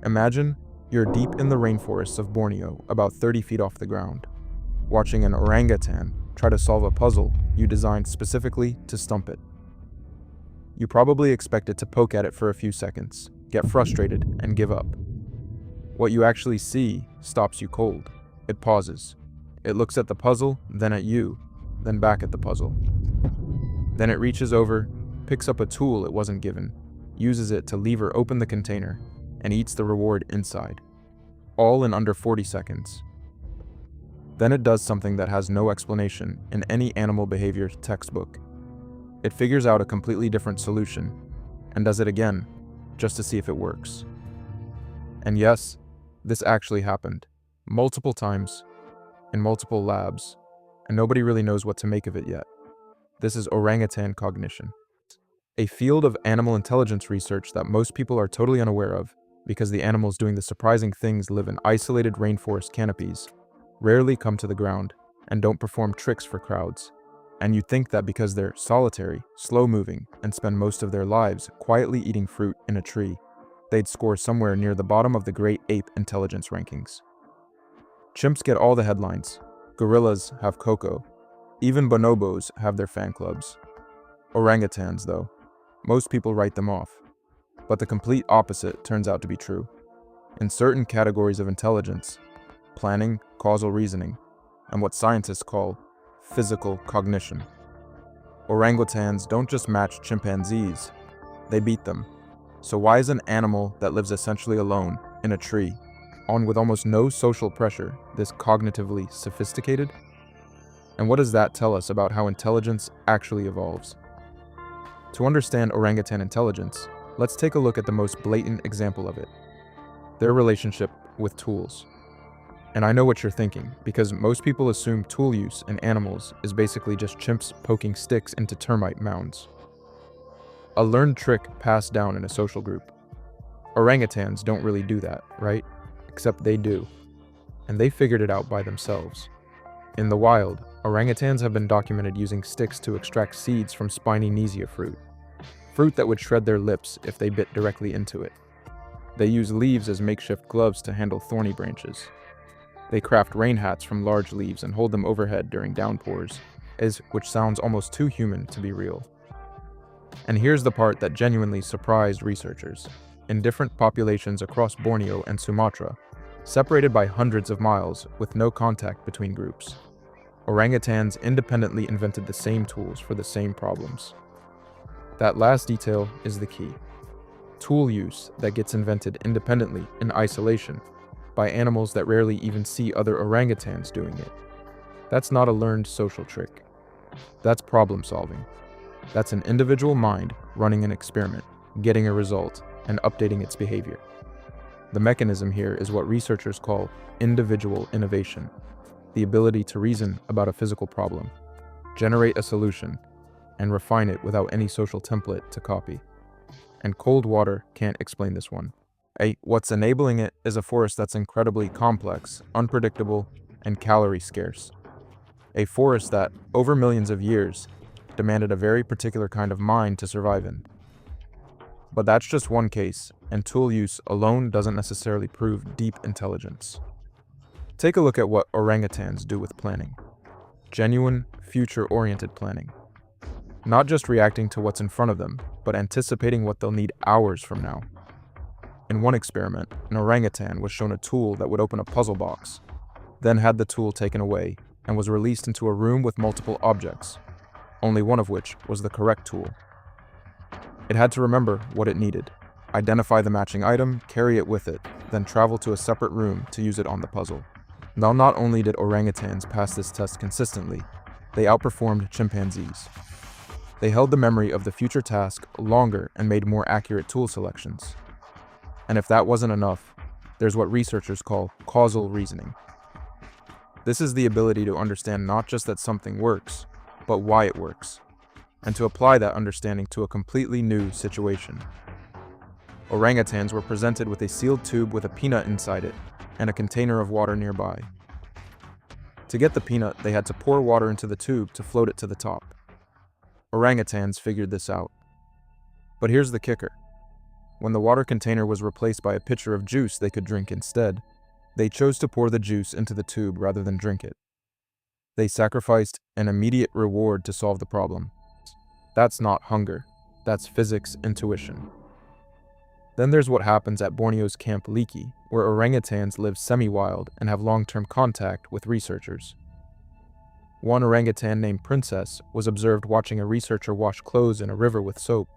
Imagine you're deep in the rainforests of Borneo, about 30 feet off the ground, watching an orangutan try to solve a puzzle you designed specifically to stump it. You probably expect it to poke at it for a few seconds, get frustrated, and give up. What you actually see stops you cold. It pauses. It looks at the puzzle, then at you, then back at the puzzle. Then it reaches over, picks up a tool it wasn't given, uses it to lever open the container, and eats the reward inside. All in under 40 seconds. Then it does something that has no explanation in any animal behavior textbook. It figures out a completely different solution, and does it again, just to see if it works. And yes, this actually happened, multiple times, in multiple labs, and nobody really knows what to make of it yet. This is orangutan cognition, a field of animal intelligence research that most people are totally unaware of because the animals doing the surprising things live in isolated rainforest canopies, rarely come to the ground, and don't perform tricks for crowds. And you'd think that because they're solitary, slow-moving, and spend most of their lives quietly eating fruit in a tree, they'd score somewhere near the bottom of the great ape intelligence rankings. Chimps get all the headlines. Gorillas have Coco. Even bonobos have their fan clubs. Orangutans, though, most people write them off. But the complete opposite turns out to be true. In certain categories of intelligence, planning, causal reasoning, and what scientists call physical cognition, orangutans don't just match chimpanzees, they beat them. So why is an animal that lives essentially alone in a tree, on with almost no social pressure, this cognitively sophisticated? And what does that tell us about how intelligence actually evolves? To understand orangutan intelligence, let's take a look at the most blatant example of it, their relationship with tools. And I know what you're thinking, because most people assume tool use in animals is basically just chimps poking sticks into termite mounds. A learned trick passed down in a social group. Orangutans don't really do that, right? Except they do. And they figured it out by themselves. In the wild, orangutans have been documented using sticks to extract seeds from spiny neesia fruit that would shred their lips if they bit directly into it. They use leaves as makeshift gloves to handle thorny branches. They craft rain hats from large leaves and hold them overhead during downpours, which sounds almost too human to be real. And here's the part that genuinely surprised researchers. In different populations across Borneo and Sumatra, separated by hundreds of miles with no contact between groups, orangutans independently invented the same tools for the same problems. That last detail is the key. Tool use that gets invented independently in isolation by animals that rarely even see other orangutans doing it. That's not a learned social trick. That's problem solving. That's an individual mind running an experiment, getting a result, and updating its behavior. The mechanism here is what researchers call individual innovation, the ability to reason about a physical problem, generate a solution, and refine it without any social template to copy. And cold water can't explain this one. What's enabling it is a forest that's incredibly complex, unpredictable, and calorie scarce. A forest that, over millions of years, demanded a very particular kind of mind to survive in. But that's just one case, and tool use alone doesn't necessarily prove deep intelligence. Take a look at what orangutans do with planning. Genuine, future-oriented planning. Not just reacting to what's in front of them, but anticipating what they'll need hours from now. In one experiment, an orangutan was shown a tool that would open a puzzle box, then had the tool taken away and was released into a room with multiple objects, only one of which was the correct tool. It had to remember what it needed, identify the matching item, carry it with it, then travel to a separate room to use it on the puzzle. Now, not only did orangutans pass this test consistently, they outperformed chimpanzees. They held the memory of the future task longer and made more accurate tool selections. And if that wasn't enough, there's what researchers call causal reasoning. This is the ability to understand not just that something works, but why it works, and to apply that understanding to a completely new situation. Orangutans were presented with a sealed tube with a peanut inside it and a container of water nearby. To get the peanut, they had to pour water into the tube to float it to the top. Orangutans figured this out. But here's the kicker. When the water container was replaced by a pitcher of juice they could drink instead, they chose to pour the juice into the tube rather than drink it. They sacrificed an immediate reward to solve the problem. That's not hunger. That's physics intuition. Then there's what happens at Borneo's Camp Liki, where orangutans live semi-wild and have long-term contact with researchers. One orangutan named Princess was observed watching a researcher wash clothes in a river with soap.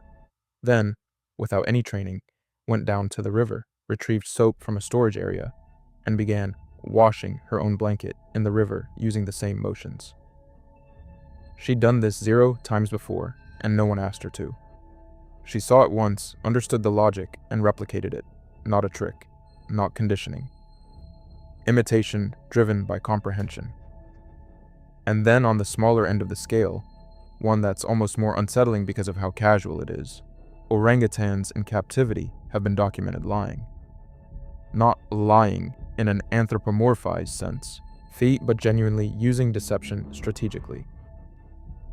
Then, without any training, went down to the river, retrieved soap from a storage area, and began washing her own blanket in the river using the same motions. She'd done this 0 times before, and no one asked her to. She saw it once, understood the logic, and replicated it. Not a trick, not conditioning. Imitation driven by comprehension. And then on the smaller end of the scale, one that's almost more unsettling because of how casual it is, orangutans in captivity have been documented lying. Not lying in an anthropomorphized sense, but genuinely using deception strategically.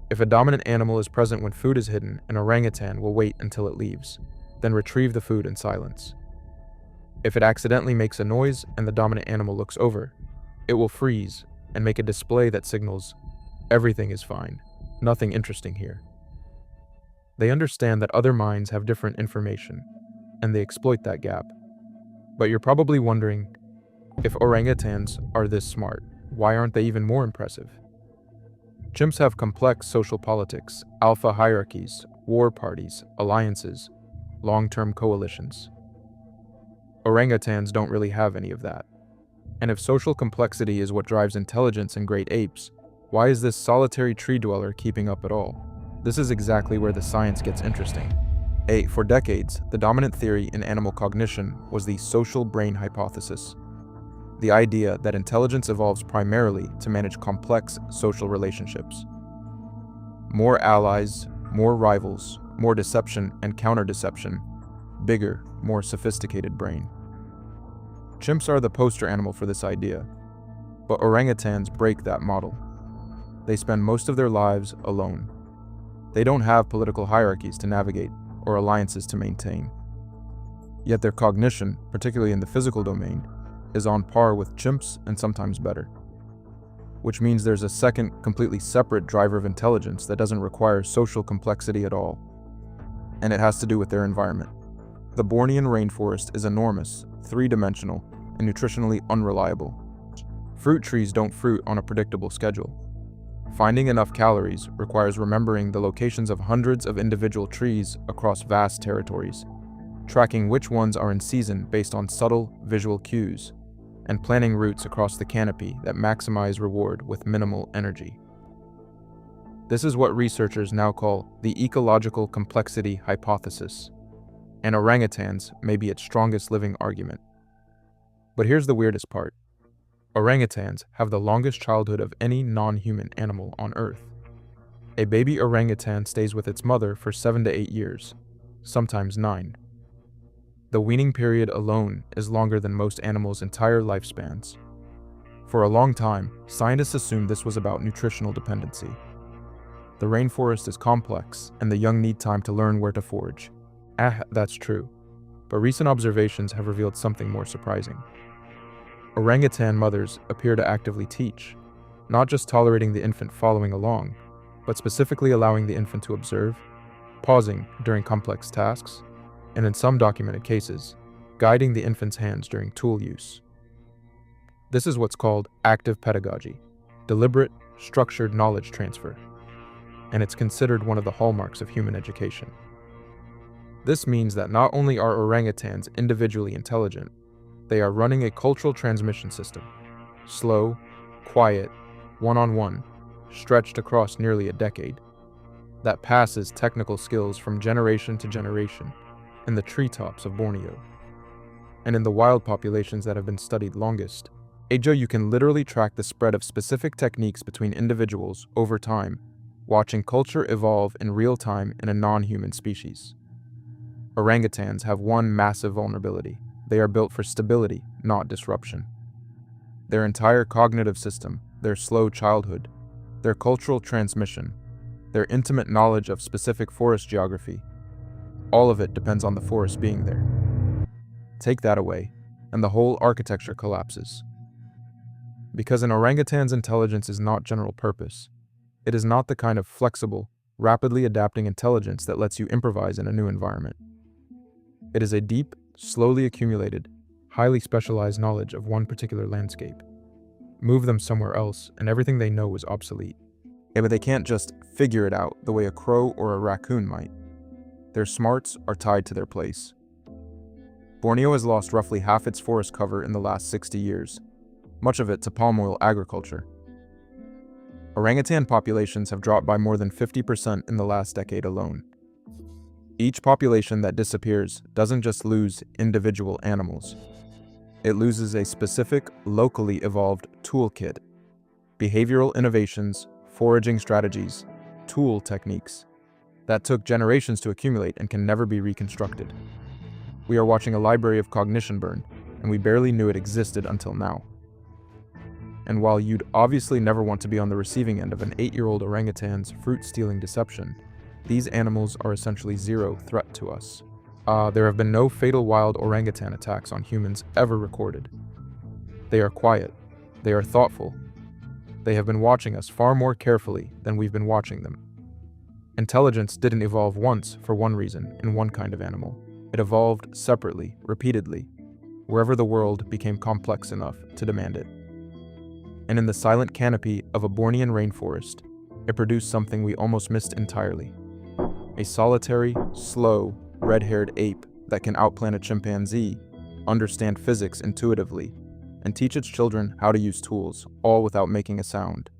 If a dominant animal is present when food is hidden, an orangutan will wait until it leaves, then retrieve the food in silence. If it accidentally makes a noise and the dominant animal looks over, it will freeze and make a display that signals, "Everything is fine, nothing interesting here." They understand that other minds have different information, and they exploit that gap. But you're probably wondering, if orangutans are this smart, why aren't they even more impressive? Chimps have complex social politics, alpha hierarchies, war parties, alliances, long-term coalitions. Orangutans don't really have any of that. And if social complexity is what drives intelligence in great apes, why is this solitary tree dweller keeping up at all? This is exactly where the science gets interesting. For decades, the dominant theory in animal cognition was the social brain hypothesis. The idea that intelligence evolves primarily to manage complex social relationships. More allies, more rivals, more deception and counter-deception, bigger, more sophisticated brain. Chimps are the poster animal for this idea, but orangutans break that model. They spend most of their lives alone. They don't have political hierarchies to navigate or alliances to maintain. Yet their cognition, particularly in the physical domain, is on par with chimps and sometimes better. Which means there's a second, completely separate driver of intelligence that doesn't require social complexity at all. And it has to do with their environment. The Bornean rainforest is enormous, three-dimensional, and nutritionally unreliable. Fruit trees don't fruit on a predictable schedule. Finding enough calories requires remembering the locations of hundreds of individual trees across vast territories, tracking which ones are in season based on subtle visual cues, and planning routes across the canopy that maximize reward with minimal energy. This is what researchers now call the ecological complexity hypothesis, and orangutans may be its strongest living argument. But here's the weirdest part. Orangutans have the longest childhood of any non-human animal on Earth. A baby orangutan stays with its mother for 7 to 8 years, sometimes 9. The weaning period alone is longer than most animals' entire lifespans. For a long time, scientists assumed this was about nutritional dependency. The rainforest is complex, and the young need time to learn where to forage. That's true. But recent observations have revealed something more surprising. Orangutan mothers appear to actively teach, not just tolerating the infant following along, but specifically allowing the infant to observe, pausing during complex tasks, and in some documented cases, guiding the infant's hands during tool use. This is what's called active pedagogy, deliberate, structured knowledge transfer, and it's considered one of the hallmarks of human education. This means that not only are orangutans individually intelligent, they are running a cultural transmission system, slow, quiet, one-on-one, stretched across nearly a decade, that passes technical skills from generation to generation in the treetops of Borneo. And in the wild populations that have been studied longest, you can literally track the spread of specific techniques between individuals over time, watching culture evolve in real time in a non-human species. Orangutans have one massive vulnerability. They are built for stability, not disruption. Their entire cognitive system, their slow childhood, their cultural transmission, their intimate knowledge of specific forest geography, All of it depends on the forest being there. Take that away, and the whole architecture collapses. Because an orangutan's intelligence is not general purpose. It is not the kind of flexible, rapidly adapting intelligence that lets you improvise in a new environment. It is a deep, slowly accumulated, highly specialized knowledge of one particular landscape. Move them somewhere else, and everything they know is obsolete. Yeah, but they can't just figure it out the way a crow or a raccoon might. Their smarts are tied to their place. Borneo has lost roughly half its forest cover in the last 60 years, much of it to palm oil agriculture. Orangutan populations have dropped by more than 50% in the last decade alone. Each population that disappears doesn't just lose individual animals. It loses a specific, locally evolved toolkit. Behavioral innovations, foraging strategies, tool techniques that took generations to accumulate and can never be reconstructed. We are watching a library of cognition burn, and we barely knew it existed until now. And while you'd obviously never want to be on the receiving end of an 8-year-old orangutan's fruit-stealing deception, these animals are essentially zero threat to us. There have been no fatal wild orangutan attacks on humans ever recorded. They are quiet. They are thoughtful. They have been watching us far more carefully than we've been watching them. Intelligence didn't evolve once for one reason in one kind of animal. It evolved separately, repeatedly, wherever the world became complex enough to demand it. And in the silent canopy of a Bornean rainforest, it produced something we almost missed entirely. A solitary, slow, red-haired ape that can outplan a chimpanzee, understand physics intuitively, and teach its children how to use tools, all without making a sound.